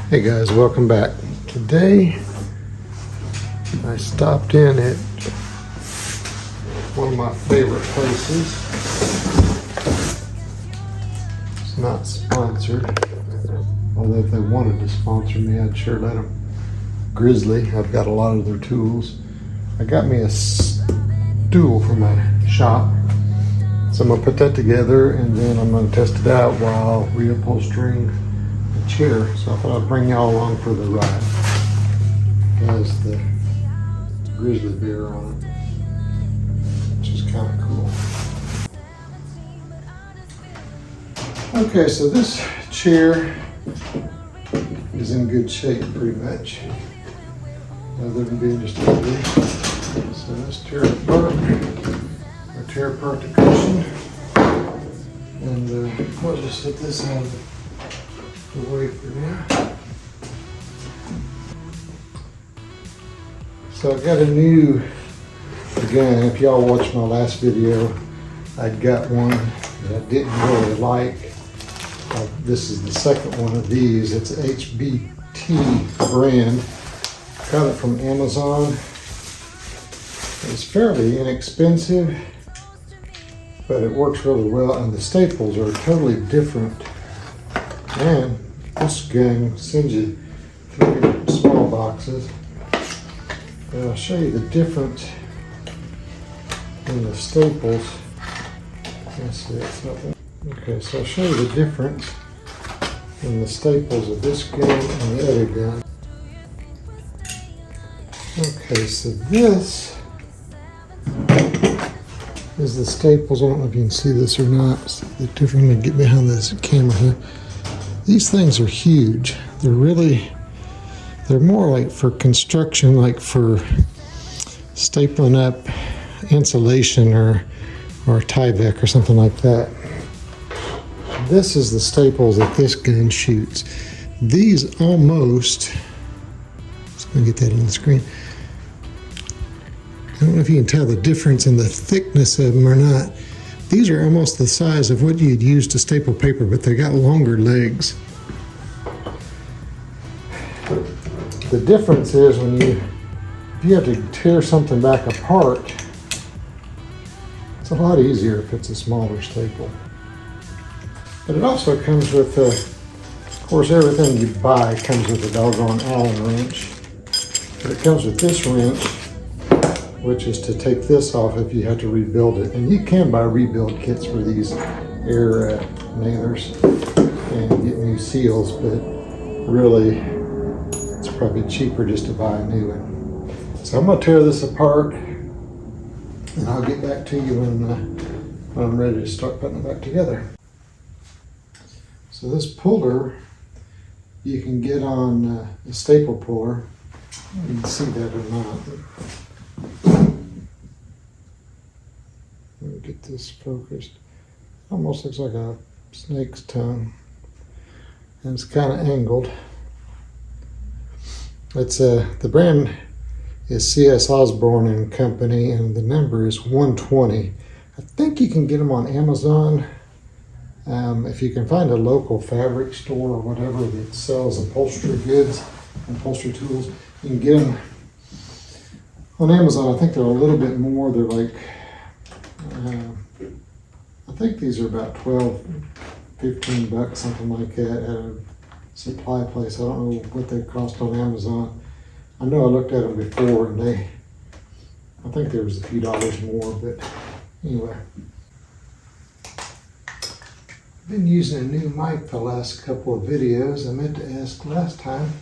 Hey guys, welcome back. Today I stopped in at one of my favorite places. It's not sponsored, although if they wanted to sponsor me, I'd sure let them. Grizzly, I've got a lot of their tools. I got me a stool for my shop, so I'm gonna put that together and then I'm gonna test it out while reupholstering chair, so I thought I'd bring y'all along for the ride. It has the grizzly bear on it, which is kind of cool. Okay, so this chair is in good shape pretty much, other than being just ugly. So let's tear it apart, or tear apart the cushion, and we'll just set this on the way for now. So I got a new, again, if y'all watched my last video, I got one that I didn't really like. This is the second one of these. It's HBT brand. Got it from Amazon. It's fairly inexpensive, but it works really well, and the staples are totally different. And this gang sends you 3 small boxes. And I'll show you the difference in the staples. Let's see, it's nothing. Okay, so I'll show you the difference in the staples of this gun and the other gun. Okay, so this is the staples. I don't know if you can see this or not. The difference. I'm gonna get behind this camera here. These things are huge. They're more like for construction, like for stapling up insulation or Tyvek or something like that. This is the staples that this gun shoots. These almost, just gonna get that on the screen. I don't know if you can tell the difference in the thickness of them or not. These are almost the size of what you'd use to staple paper, but they got longer legs. The difference is if you have to tear something back apart, it's a lot easier if it's a smaller staple. But it also comes with, of course, everything you buy comes with a doggone Allen wrench. But it comes with this wrench, which is to take this off if you have to rebuild it. And you can buy rebuild kits for these air nailers and get new seals, but really it's probably cheaper just to buy a new one. So I'm gonna tear this apart and I'll get back to you when I'm ready to start putting it back together. So this puller you can get on a staple puller. You can see that or not. Let me get this focused. Almost looks like a snake's tongue. And it's kind of angled. It's the brand is C.S. Osborne and Company, and the number is 120. I think you can get them on Amazon. If you can find a local fabric store or whatever that sells upholstery goods, upholstery tools, you can get them on Amazon. I think they're a little bit more. They're like, I think these are about 12, 15 bucks, something like that, at a supply place. I don't know what they cost on Amazon. I know I looked at them before and I think there was a few dollars more, but anyway. I've been using a new mic the last couple of videos. I meant to ask last time,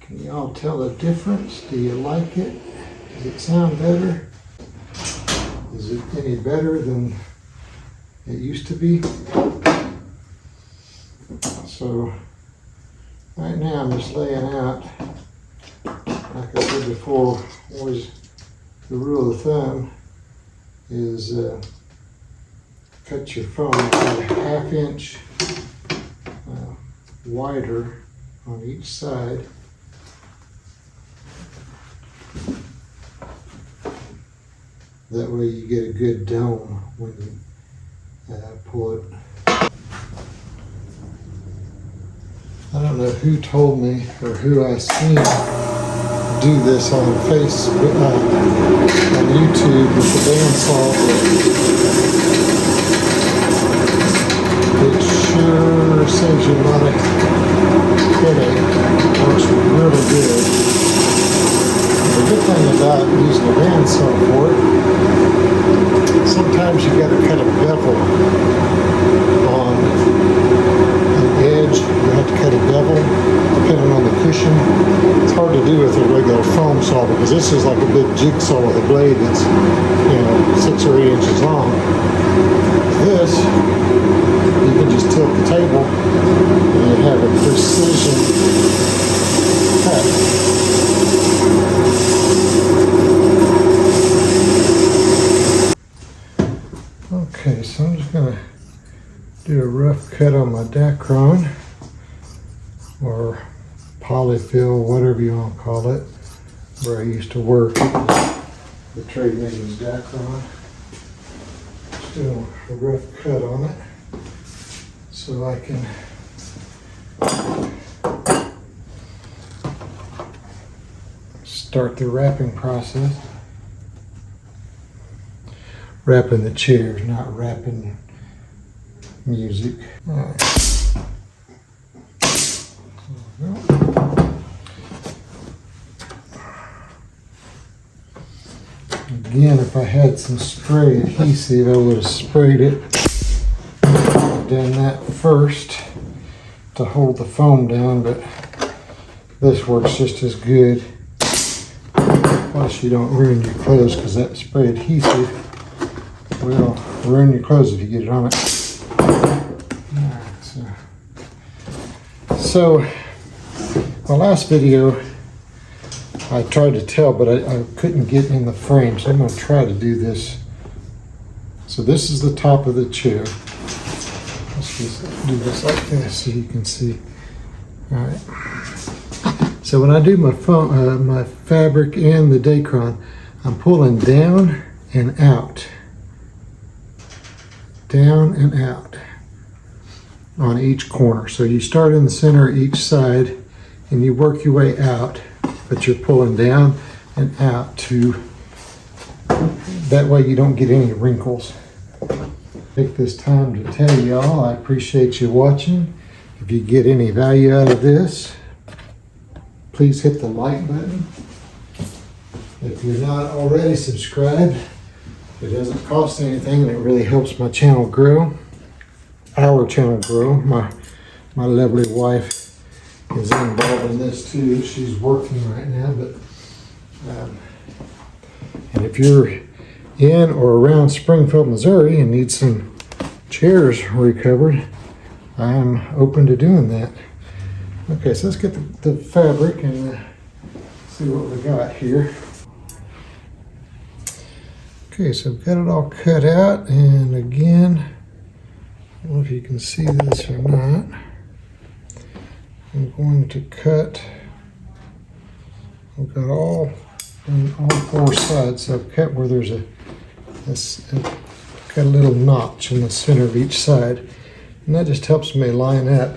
can y'all tell the difference? Do you like it? Does it sound better? Is it any better than it used to be? So right now I'm just laying out, like I said before, always the rule of thumb is cut your foam about a ½ inch wider on each side. That way you get a good dome when pull it. I don't know who told me or who I seen do this on Facebook, on YouTube with the bandsaw. It sure saves you a lot of headache. Works really good. The good thing about using a bandsaw for it, sometimes you got to cut a bevel on an edge. You have to cut a bevel depending on the cushion. It's hard to do with a regular foam saw because this is like a big jigsaw with a blade that's 6 or 8 inches long. This, you can just tilt the table and you have a precision cut. Okay, so I'm just going to do a rough cut on my Dacron, or polyfill, whatever you want to call it, where I used to work. The trade name is Dacron. Just do a rough cut on it so I can start the wrapping process. Wrapping the chairs, not wrapping music. All right. Again, if I had some spray adhesive, I would have sprayed it. Done that first to hold the foam down, but this works just as good. Plus, you don't ruin your clothes because that spray adhesive will ruin your clothes if you get it on it. Alright, so my last video I tried to tell, but I couldn't get in the frame, so I'm going to try to do this. So this is the top of the chair. Let's just do this like this so you can see. Alright. So when I do my foam, my fabric and the Dacron, I'm pulling down and out. Down and out on each corner. So you start in the center each side and you work your way out, but you're pulling down and out that way you don't get any wrinkles. Take this time to tell y'all I appreciate you watching. If you get any value out of this, please hit the like button. If you're not already subscribed, it doesn't cost anything and it really helps my channel grow. Our channel grow. My lovely wife is involved in this too. She's working right now, but and if you're in or around Springfield, Missouri and need some chairs recovered, I'm open to doing that. Okay, so let's get the fabric and see what we got here. Okay, so I've got it all cut out, and again, I don't know if you can see this or not. I'm going to cut. I've got all on all 4 sides. So I've cut where there's got a little notch in the center of each side, and that just helps me line up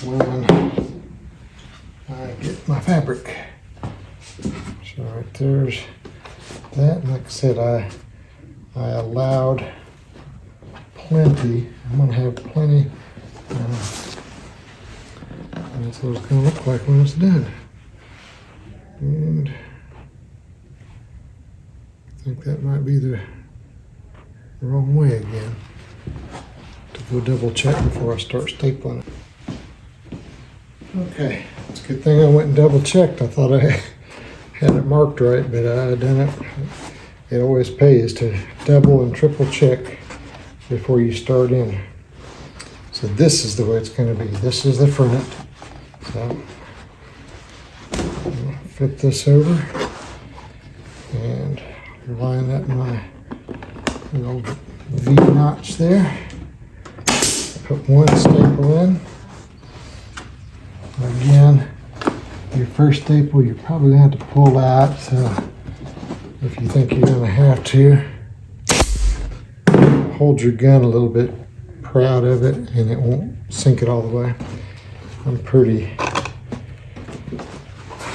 when I get my fabric. So right there's that. And like I said, I allowed plenty. I'm going to have plenty. And that's what it's going to look like when it's done. And I think that might be the wrong way again. To go double check before I start stapling it. Okay, it's a good thing I went and double checked. I thought I had it marked right, but I done it. It always pays to double and triple check before you start in. So this is the way it's going to be. This is the front. So flip this over and line up my little V notch there. Put one staple in. Again, your first staple you're probably going to have to pull out, so if you think you're going to have to, hold your gun a little bit proud of it and it won't sink it all the way.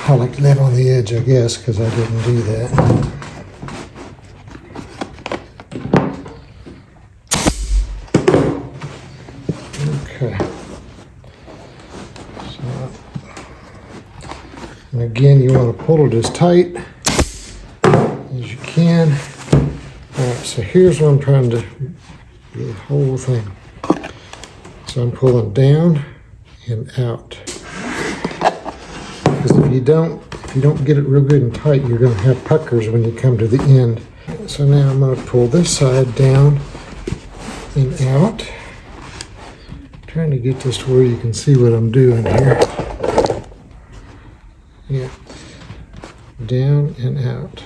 I like to live on the edge, I guess, because I didn't do that. Okay. So, and again, you want to pull it as tight as you can. All right, so here's what I'm trying to do, the whole thing. So I'm pulling down and out. Because if you don't get it real good and tight, you're going to have puckers when you come to the end. So now I'm going to pull this side down and out. Trying to get this to where you can see what I'm doing here. Yeah, down and out.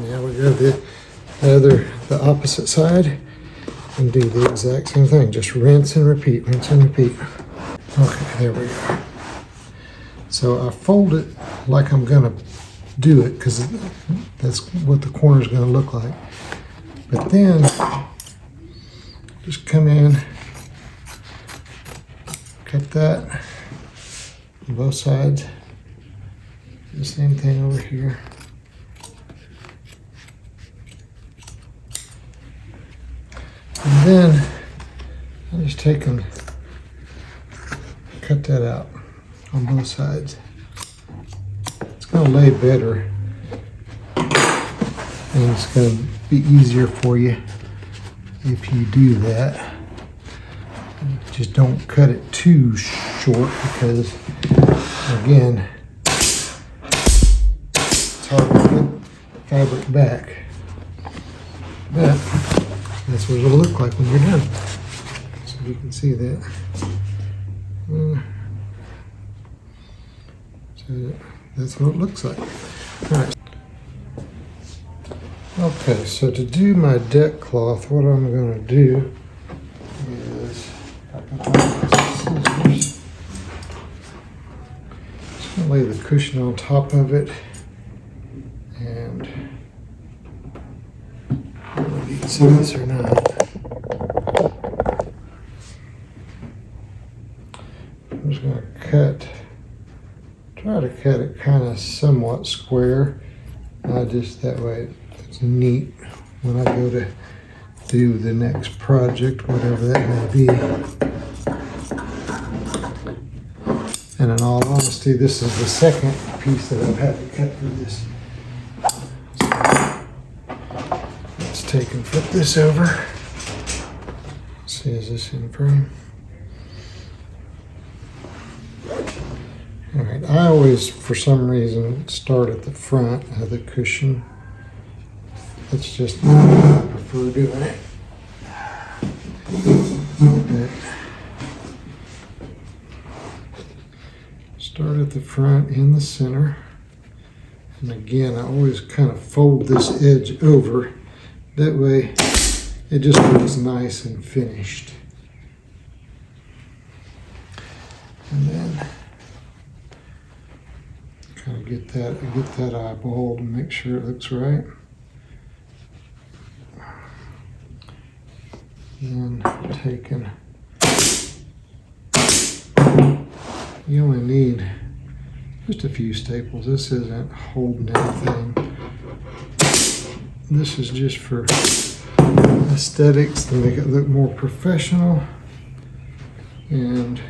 Now we go to the opposite side and do the exact same thing. Just rinse and repeat, rinse and repeat. Okay, there we go. So I fold it like I'm gonna do it because that's what the corner is gonna look like. But then just come in, cut that on both sides. Do the same thing over here. And then I just take and cut that out on both sides. It's going to lay better and it's going to be easier for you if you do that. Just don't cut it too short because, again, it's hard to put fabric back. But that's what it'll look like when you're done. So you can see that. So that's what it looks like. All right. Okay, so to do my deck cloth, what I'm going to do is I can find scissors. Just going to lay the cushion on top of it, and I don't know if you can see this or not. I'm just going to try to cut it kind of somewhat square. Just that way it's neat when I go to do the next project, whatever that may be. And in all honesty, this is the second piece that I've had to cut for this. Let's take and flip this over. See, is this in frame? All right, I always, for some reason, start at the front of the cushion. That's just how I prefer doing it. Start at the front in the center. And again, I always kind of fold this edge over. That way, it just looks nice and finished. And then kind of get that eyeball to make sure it looks right. And taking, you only need just a few staples. This isn't holding anything. This is just for aesthetics to make it look more professional and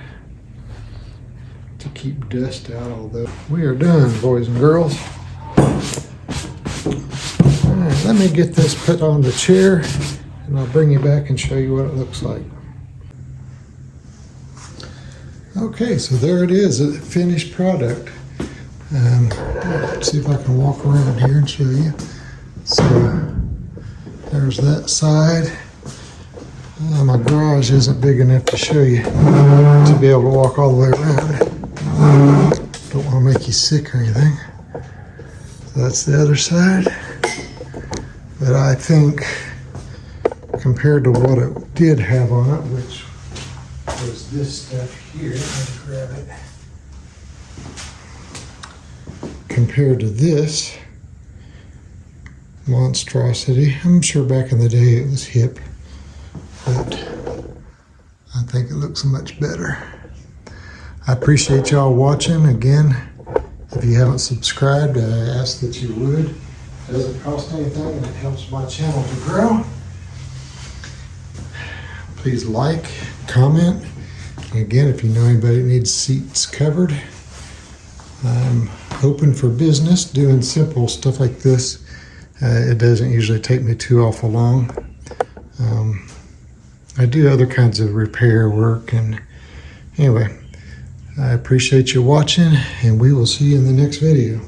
to keep dust out, although we are done, boys and girls. All right, let me get this put on the chair and I'll bring you back and show you what it looks like. Okay, so there it is, a finished product. Let's see if I can walk around here and show you. So there's that side. My garage isn't big enough to show you to be able to walk all the way around. Don't want to make you sick or anything. So that's the other side. But I think compared to what it did have on it, which was this stuff here, let me grab it. Compared to this monstrosity, I'm sure back in the day it was hip, but I think it looks much better. I appreciate y'all watching. Again, if you haven't subscribed, I ask that you would. It doesn't cost anything and it helps my channel to grow. Please like, comment. And again, if you know anybody that needs seats covered, I'm open for business doing simple stuff like this. It doesn't usually take me too awful long. I do other kinds of repair work, and anyway, I appreciate you watching, and we will see you in the next video.